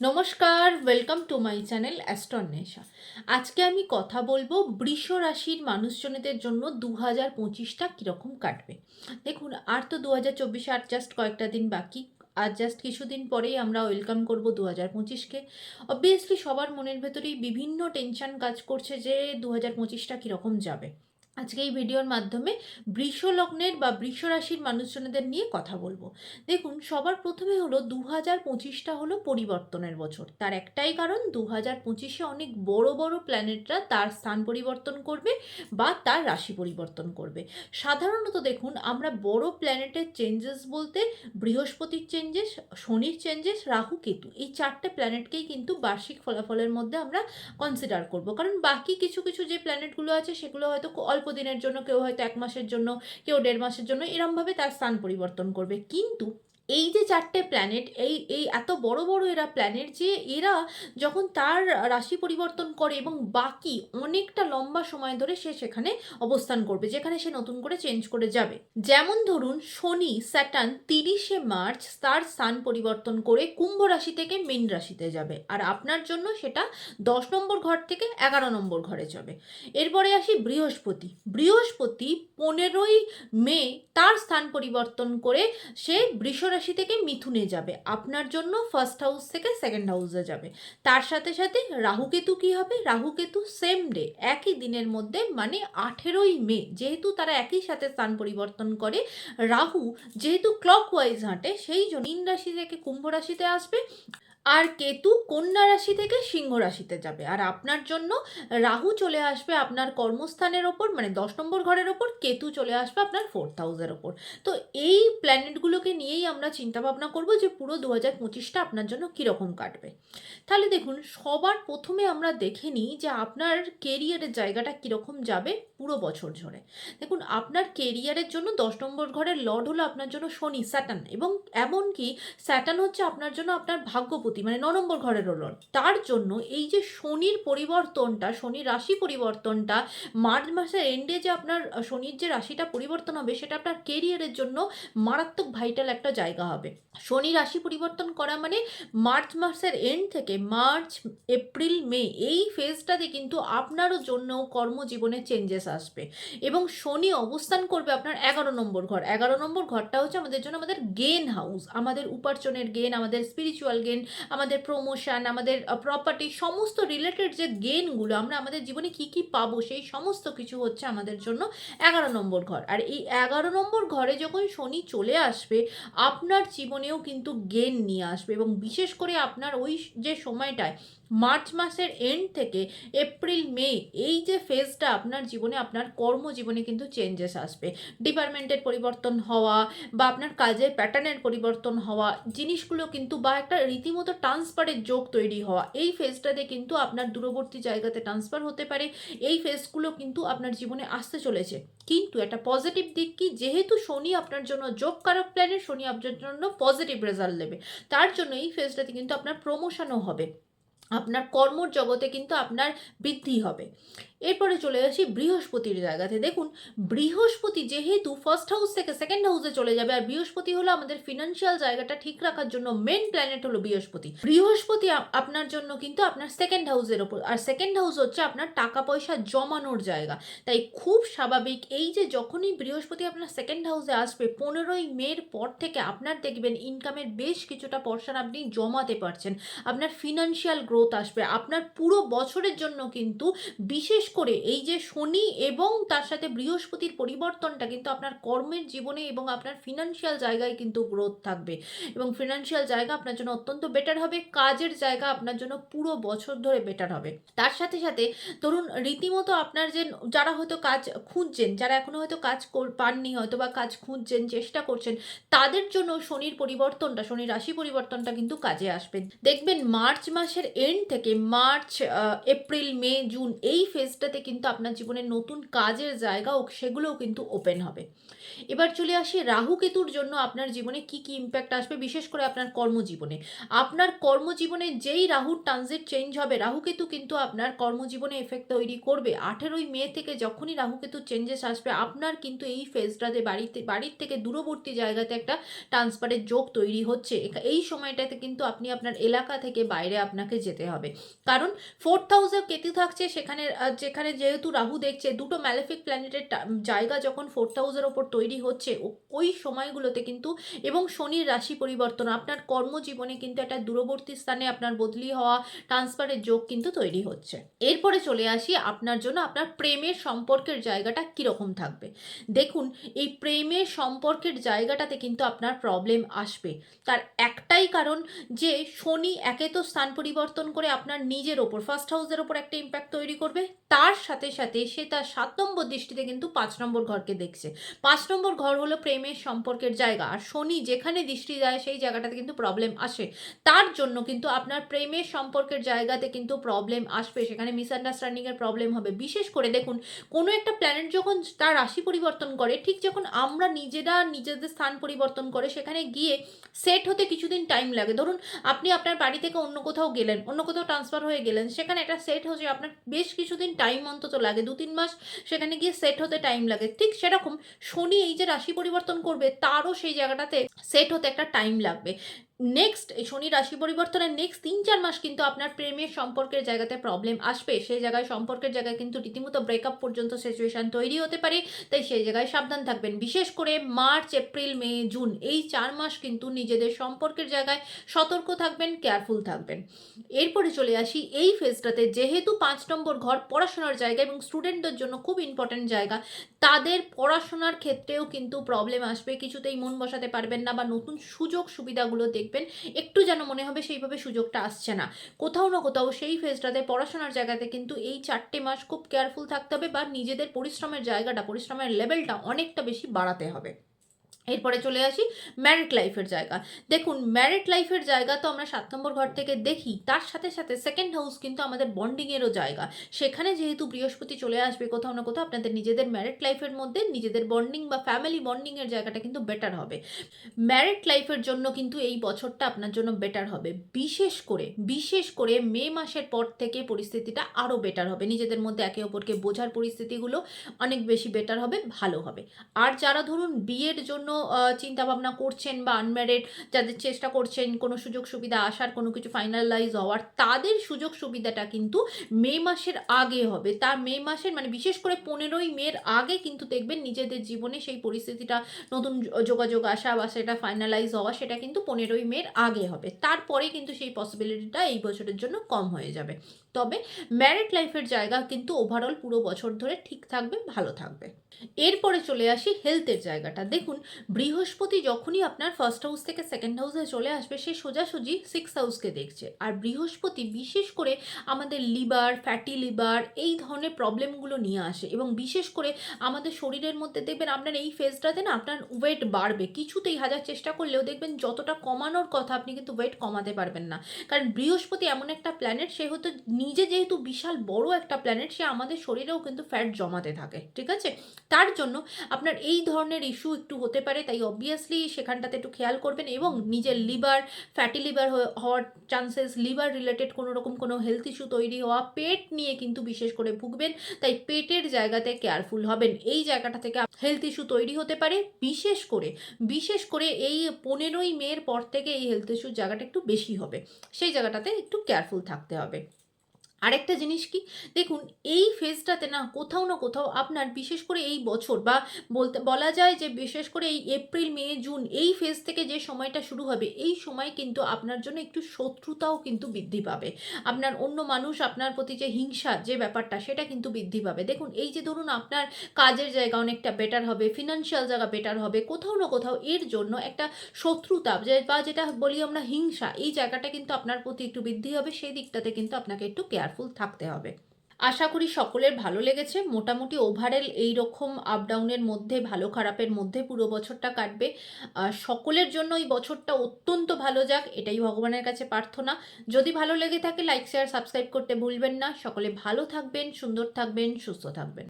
নমস্কার, welcome to my channel অ্যাস্ট্রোন্বেষা। আজকে আমি কথা বলবো বৃষ রাশির মানুষজনদের জন্য 2025টা কীরকম কাটবে। দেখুন, আর তো 2024 আর জাস্ট কয়েকটা দিন বাকি। আর জাস্ট কিছুদিন পরেই আমরা ওয়েলকাম করব 2025কে। অবভিয়াসলি সবার মনের ভেতরেই বিভিন্ন টেনশন কাজ করছে যে 2025টা কীরকম যাবে। আজকে এই ভিডিওর মাধ্যমে বৃষ লগ্নের বা বৃষ রাশির মানুষজনদের নিয়ে কথা বলবো। দেখুন, সবার প্রথমে হলো 2025টা হলো পরিবর্তনের বছর। তার একটাই কারণ, 2025-এ অনেক বড় বড় প্ল্যানেটরা তার স্থান পরিবর্তন করবে বা তার রাশি পরিবর্তন করবে। সাধারণত দেখুন, আমরা বড় প্ল্যানেটের চেঞ্জেস বলতে বৃহস্পতির চেঞ্জেস, শনির চেঞ্জেস, রাহু কেতু, এই চারটে প্ল্যানেটকেই কিন্তু বার্ষিক ফলাফলের মধ্যে আমরা কনসিডার করব। কারণ বাকি কিছু কিছু যে প্ল্যানেটগুলো আছে সেগুলো হয়তো অল্প দিনের জন্য, কেউ হয়তো 1 মাসের জন্য, কেউ 1.5 মাসের জন্য এরমভাবে তার স্থান পরিবর্তন করবে। কিন্তু এই যে চারটে প্ল্যানেট, এই এই এত বড় বড় এরা প্ল্যানেট, যে এরা যখন তার রাশি পরিবর্তন করে এবং বাকি অনেকটা লম্বা সময় ধরে সে সেখানে অবস্থান করবে, যেখানে সে নতুন করে চেঞ্জ করে যাবে। যেমন ধরুন, শনি স্যাটার্ন 30শে মার্চ তার স্থান পরিবর্তন করে কুম্ভ রাশি থেকে মীন রাশিতে যাবে, আর আপনার জন্য সেটা 10 নম্বর ঘর থেকে 11 নম্বর ঘরে যাবে। এরপরে আসি বৃহস্পতি। বৃহস্পতি 15ই মে তার স্থান পরিবর্তন করে সে বৃষ রাশি থেকে মিথুনে যাবে, আপনার জন্য ফার্স্ট হাউস থেকে সেকেন্ড হাউসে যাবে। তার সাথে সাথে রাহুকেতু কি হবে? রাহুকেতু সেম ডে, একই দিনের মধ্যে, মানে 18ই মে, যেহেতু তারা একই সাথে স্থান পরিবর্তন করে, রাহু যেহেতু ক্লকওয়াইজ হাঁটে, সেই জন্য মীন রাশি থেকে কুম্ভ রাশিতে আসবে, আর কেতু কন্যা রাশি থেকে সিংহ রাশিতে যাবে। আর আপনার জন্য রাহু চলে আসবে আপনার কর্মস্থানের ওপর, মানে 10 নম্বর ঘরের ওপর, কেতু চলে আসবে আপনার 4th হাউসের ওপর। তো এই প্ল্যানেটগুলোকে নিয়েই আমরা চিন্তা ভাবনা করবো যে পুরো 2025টা আপনার জন্য কীরকম কাটবে। তাহলে দেখুন, সবার প্রথমে আমরা দেখে নিই যে আপনার কেরিয়ারের জায়গাটা কীরকম যাবে পুরো বছর ধরে। দেখুন, আপনার কেরিয়ারের জন্য 10 নম্বর ঘরের লর্ড হলো আপনার জন্য শনি, স্যাটার্ন, এবং এমনকি স্যাটার্ন হচ্ছে আপনার জন্য আপনার ভাগ্যপতি, মানে 9 নম্বর ঘরেরও লর্ড। তার জন্য এই যে শনির পরিবর্তনটা, শনির রাশি পরিবর্তনটা, মার্চ মাসের এন্ডে যে আপনার শনির যে রাশিটা পরিবর্তন হবে, সেটা আপনার কেরিয়ারের জন্য মারাত্মক ভাইটাল একটা জায়গা হবে। শনি রাশি পরিবর্তন করা মানে মার্চ মাসের এন্ড থেকে মার্চ, এপ্রিল, মে, এই ফেজটাতে কিন্তু আপনারও জন্য কর্মজীবনে চেঞ্জেস আসবে। এবং শনি অবস্থান করবে আপনার 11 নম্বর ঘর। 11 নম্বর ঘরটা হচ্ছে আমাদের জন্য আমাদের গেন হাউস, আমাদের উপার্জনের গেন, আমাদের স্পিরিচুয়াল গেন, আমাদের প্রমোশন, আমাদের প্রপার্টি, সমস্ত রিলেটেড যে গেনগুলো আমরা আমাদের জীবনে কী কী পাবো, সেই সমস্ত কিছু হচ্ছে আমাদের জন্য 11 নম্বর ঘর। আর এই 11 নম্বর ঘরে যখন শনি চলে আসবে, আপনার জীবনেও কিন্তু গেন নিয়ে আসবে। এবং বিশেষ করে আপনার ওই যে সময়টায়, মার্চ মাসের এন্ড থেকে এপ্রিল, মে, এই যে ফেজটা আপনার জীবনে, আপনার কর্মজীবনে কিন্তু চেঞ্জেস আসবে। ডিপার্টমেন্টের পরিবর্তন হওয়া বা আপনার কাজের প্যাটার্নের পরিবর্তন হওয়া, জিনিসগুলো কিন্তু, বা একটা রীতিমতো ট্রান্সফারের যোগ তৈরি হওয়া, এই ফেজটাতে কিন্তু আপনার দূরবর্তী জায়গাতে ট্রান্সফার হতে পারে। এই ফেজগুলো কিন্তু আপনার জীবনে আসতে চলেছে। কিন্তু একটা পজিটিভ দিক কি, যেহেতু শনি আপনার জন্য যোগকারক প্ল্যানেট, শনি আপনার জন্য পজিটিভ রেজাল্ট দেবে, তার জন্য এই ফেজটাতে কিন্তু আপনার প্রমোশনও হবে, আপনার কর্মর জগতে কিন্তু আপনার বৃদ্ধি হবে। এরপরে চলে আসি বৃহস্পতির জায়গাতে। দেখুন, বৃহস্পতি যেহেতু ফার্স্ট হাউস থেকে সেকেন্ড হাউসে চলে যাবে, আর বৃহস্পতি হলো আমাদের ফিনান্সিয়াল জায়গাটা ঠিক রাখার জন্য মেন প্ল্যানেট হলো বৃহস্পতি। বৃহস্পতি আপনার জন্য কিন্তু আপনার সেকেন্ড হাউসের ওপর, আর সেকেন্ড হাউস হচ্ছে আপনার টাকা পয়সা জমানোর জায়গা। তাই খুব স্বাভাবিক, এই যে যখনই বৃহস্পতি আপনার সেকেন্ড হাউসে আসবে, 15ই মের পর থেকে আপনার দেখবেন ইনকামের বেশ কিছুটা পর্শন আপনি জমাতে পারছেন, আপনার ফিনান্সিয়াল গ্রোথ আসবে। আপনার পুরো বছরের জন্য কিন্তু, বিশেষ করে এই যে শনি এবং তার সাথে বৃহস্পতির পরিবর্তনটা কিন্তু আপনার কর্মের জীবনে এবং আপনার ফিনান্সিয়াল জায়গায় কিন্তু গ্রোথ থাকবে, এবং ফিনান্সিয়াল জায়গা আপনার জন্য অত্যন্ত বেটার হবে। কাজের জায়গা আপনার জন্য পুরো বছর ধরে বেটার হবে। তার সাথে সাথে ধরুন, রীতিমতো আপনার যে, যারা হয়তো কাজ খুঁজছেন, যারা এখনো হয়তো কাজ পাননি, হয়তো বা কাজ খুঁজছেন, চেষ্টা করছেন, তাদের জন্য শনির পরিবর্তনটা, শনির রাশি পরিবর্তনটা কিন্তু কাজে আসবে। দেখবেন মার্চ মাসের এন্ড থেকে মার্চ, এপ্রিল, মে, জুন, এই ফেজটা ফেজটাতে কিন্তু আপনার জীবনে নতুন কাজের জায়গা সেগুলোও কিন্তু ওপেন হবে। এবার চলে আসি রাহু কেতুর জন্য আপনার জীবনে কি কি ইম্প্যাক্ট আসবে, বিশেষ করে আপনার কর্মজীবনে। আপনার কর্মজীবনে যেই রাহুর ট্রানজিট চেঞ্জ হবে, রাহু কেতু কিন্তু আপনার কর্মজীবনে এফেক্ট তৈরি করবে। 18ই মে থেকে যখনই রাহু কেতুর চেঞ্জেস আসবে, আপনার কিন্তু এই ফেজটাতে বাড়ির থেকে দূরবর্তী জায়গাতে একটা ট্রান্সফারের যোগ তৈরি হচ্ছে। এই সময়টাতে কিন্তু আপনি আপনার এলাকা থেকে বাইরে আপনাকে যেতে হবে, কারণ 4th হাউসে কেতু থাকছে, যেখানে যেহেতু রাহু দেখছে, দুটো ম্যালেফিক প্ল্যানেটের জায়গা যখন 4th হাউসের ওপর তৈরি হচ্ছে, ওই সময়গুলোতে কিন্তু, এবং শনির রাশি পরিবর্তন, আপনার কর্মজীবনে কিন্তু একটা দূরবর্তী স্থানে আপনার বদলি হওয়া, ট্রান্সফারের যোগ কিন্তু তৈরি হচ্ছে। এরপরে চলে আসি আপনার জন্য আপনার প্রেমের সম্পর্কের জায়গাটা কীরকম থাকবে। দেখুন, এই প্রেমের সম্পর্কের জায়গাটাতে কিন্তু আপনার প্রবলেম আসবে। তার একটাই কারণ যে শনি একে তো স্থান পরিবর্তন করে আপনার নিজের ওপর, ফার্স্ট হাউসের ওপর একটা ইম্প্যাক্ট তৈরি করবে, তার সাথে সাথে সে তার 7 নম্বর দৃষ্টিতে কিন্তু 5 নম্বর ঘরকে দেখছে। 5 নম্বর ঘর হলো প্রেমের সম্পর্কের জায়গা, আর শনি যেখানে দৃষ্টি দেয় সেই জায়গাটাতে কিন্তু প্রবলেম আসে। তার জন্য কিন্তু আপনার প্রেমের সম্পর্কের জায়গাতে কিন্তু প্রবলেম আসবে, সেখানে মিসআন্ডারস্ট্যান্ডিংয়ের প্রবলেম হবে। বিশেষ করে দেখুন, কোনো একটা প্ল্যানেট যখন তার রাশি পরিবর্তন করে, ঠিক যখন আমরা নিজেদের স্থান পরিবর্তন করে সেখানে গিয়ে সেট হতে কিছুদিন টাইম লাগে। ধরুন, আপনি আপনার বাড়ি থেকে অন্য কোথাও গেলেন, অন্য কোথাও ট্রান্সফার হয়ে গেলেন, সেখানে একটা সেট হচ্ছে আপনার বেশ কিছুদিন টাইম অন্তত লাগে, 2-3 মাস সেখানে গিয়ে সেট হতে টাইম লাগে। ঠিক সেরকম শনি এই যে রাশি পরিবর্তন করবে, তারও সেই জায়গাটাতে সেট হতে একটা টাইম লাগবে। নেক্সট এই শনি রাশি পরিবর্তনের নেক্সট 3-4 মাস কিন্তু আপনার প্রেমের সম্পর্কের জায়গাতে প্রবলেম আসবে। সেই জায়গায় সম্পর্কের জায়গায় কিন্তু রীতিমতো ব্রেকআপ পর্যন্ত সিচুয়েশন তৈরি হতে পারে, তাই সেই জায়গায় সাবধান থাকবেন। বিশেষ করে মার্চ, এপ্রিল, মে, জুন এই 4 মাস কিন্তু নিজেদের সম্পর্কের জায়গায় সতর্ক থাকবেন, কেয়ারফুল থাকবেন। এরপরে চলে আসি এই ফেজটাতে, যেহেতু 5 নম্বর ঘর পড়াশোনার জায়গা এবং স্টুডেন্টদের জন্য খুব ইম্পর্ট্যান্ট জায়গা, তাদের পড়াশোনার ক্ষেত্রেও কিন্তু প্রবলেম আসবে, কিছুতেই মন বসাতে পারবেন না, বা নতুন সুযোগ সুবিধাগুলো দেখবেন একটু যেন মনে হবে সেইভাবে সুযোগটা আসছে না। কোথাও না কোথাও সেই ফেজটাতে পড়াশোনার জায়গাতে কিন্তু এই 4টে মাস খুব কেয়ারফুল থাকতে হবে, বা নিজেদের পরিশ্রমের জায়গাটা, পরিশ্রমের লেভেলটা অনেকটা বেশি বাড়াতে হবে। এরপরে চলে আসি ম্যারিড লাইফের জায়গা। দেখুন, ম্যারিড লাইফের জায়গা তো আমরা 7 নম্বর ঘর থেকে দেখি, তার সাথে সাথে সেকেন্ড হাউস কিন্তু আমাদের বন্ডিংয়েরও জায়গা। সেখানে যেহেতু বৃহস্পতি চলে আসবে, কোথাও না কোথাও আপনাদের নিজেদের ম্যারিড লাইফের মধ্যে নিজেদের বন্ডিং বা ফ্যামিলি বন্ডিংয়ের জায়গাটা কিন্তু বেটার হবে। ম্যারিড লাইফের জন্য কিন্তু এই বছরটা আপনার জন্য বেটার হবে। বিশেষ করে মে মাসের পর থেকে পরিস্থিতিটা আরও বেটার হবে। নিজেদের মধ্যে একে অপরকে বোঝার পরিস্থিতিগুলো অনেক বেশি বেটার হবে, ভালো হবে। আর যারা ধরুন বিয়ের জন্য চিন্তাভাবনা করছেন, বা আনম্যারিড যাদের চেষ্টা করছেন কোনো সুযোগ সুবিধা আসার, কোনো কিছু ফাইনালাইজ হওয়ার, তাদের সুযোগ সুবিধাটা কিন্তু মে মাসের আগে হবে। তার মে মাসের মানে বিশেষ করে 15ই মের আগে কিন্তু দেখবেন নিজেদের জীবনে সেই পরিস্থিতিটা, নতুন যোগাযোগ আসা বা সেটা ফাইনালাইজ হওয়া, সেটা কিন্তু 15ই মের আগে হবে। তারপরে কিন্তু সেই পসিবিলিটিটা এই বছরের জন্য কম হয়ে যাবে। তবে ম্যারিড লাইফের জায়গা কিন্তু ওভারঅল পুরো বছর ধরে ঠিক থাকবে, ভালো থাকবে। এরপরে চলে আসি হেলথের জায়গাটা। দেখুন, বৃহস্পতি যখনই আপনার ফার্স্ট হাউস থেকে সেকেন্ড হাউসে চলে আসবে, সে সোজাসুজি 6th হাউসকে দেখছে। আর বৃহস্পতি বিশেষ করে আমাদের লিভার, ফ্যাটি লিভার এই ধরনের প্রবলেমগুলো নিয়ে আসে, এবং বিশেষ করে আমাদের শরীরের মধ্যে দেখবেন আপনার এই ফেজটাতে না আপনার ওয়েট বাড়বে, কিছুতেই হাজার চেষ্টা করলেও দেখবেন যতটা কমানোর কথা আপনি কিন্তু ওয়েট কমাতে পারবেন না। কারণ বৃহস্পতি এমন একটা প্ল্যানেট, সে হয়তো নিজে যেহেতু বিশাল বড় একটা প্ল্যানেট, সে আমাদের শরীরেও কিন্তু ফ্যাট জমাতে থাকে, ঠিক আছে? তার জন্য আপনার এই ধরনের ইস্যু একটু হতে পারে, তাই অবভিয়াসলি সেখানটাতে একটু খেয়াল করবেন, এবং নিজের লিভার, ফ্যাটি লিভার হওয়ার চান্সেস, লিভার রিলেটেড কোনো রকম কোনো হেলথ ইস্যু তৈরি হওয়া, পেট নিয়ে কিন্তু বিশেষ করে ভুগবেন, তাই পেটের জায়গাতে কেয়ারফুল হবেন। এই জায়গাটা থেকে হেলথ ইস্যু তৈরি হতে পারে। বিশেষ করে এই 15ই মের পর থেকে এই হেলথ ইস্যুর জায়গাটা একটু বেশি হবে, সেই জায়গাটাতে একটু কেয়ারফুল থাকতে হবে। আরেকটা জিনিস কি, দেখুন এই ফেজটাতে না কোথাও আপনার বিশেষ করে এই বছর, বা বলা যায় যে বিশেষ করে এই এপ্রিল, মে, জুন এই ফেজ থেকে যে সময়টা শুরু হবে, এই সময় কিন্তু আপনার জন্য একটু শত্রুতাও কিন্তু বৃদ্ধি পাবে। আপনার অন্য মানুষ আপনার প্রতি যে হিংসা যে ব্যাপারটা, সেটা কিন্তু বৃদ্ধি পাবে। দেখুন, এই যে ধরুন আপনার কাজের জায়গা অনেকটা বেটার হবে, ফিনান্সিয়াল জায়গা বেটার হবে, কোথাও না কোথাও এর জন্য একটা শত্রুতা বা যেটা বলি আমরা হিংসা, এই জায়গাটা কিন্তু আপনার প্রতি একটু বৃদ্ধি হবে। সেই দিকটাতে কিন্তু আপনাকে একটু কেয়ারফুল থাকতে হবে। আশা করি সকলের ভালো লেগেছে। মোটামুটি ওভারঅল এইরকম আপ ডাউনের মধ্যে, ভালো খারাপের মধ্যে পুরো বছরটা কাটবে। সকলের জন্য এই বছরটা অত্যন্ত ভালো যাক, এটাই ভগবানের কাছে প্রার্থনা। যদি ভালো লেগে থাকে লাইক, শেয়ার, সাবস্ক্রাইব করতে ভুলবেন না। সকলে ভালো থাকবেন, সুন্দর থাকবেন, সুস্থ থাকবেন।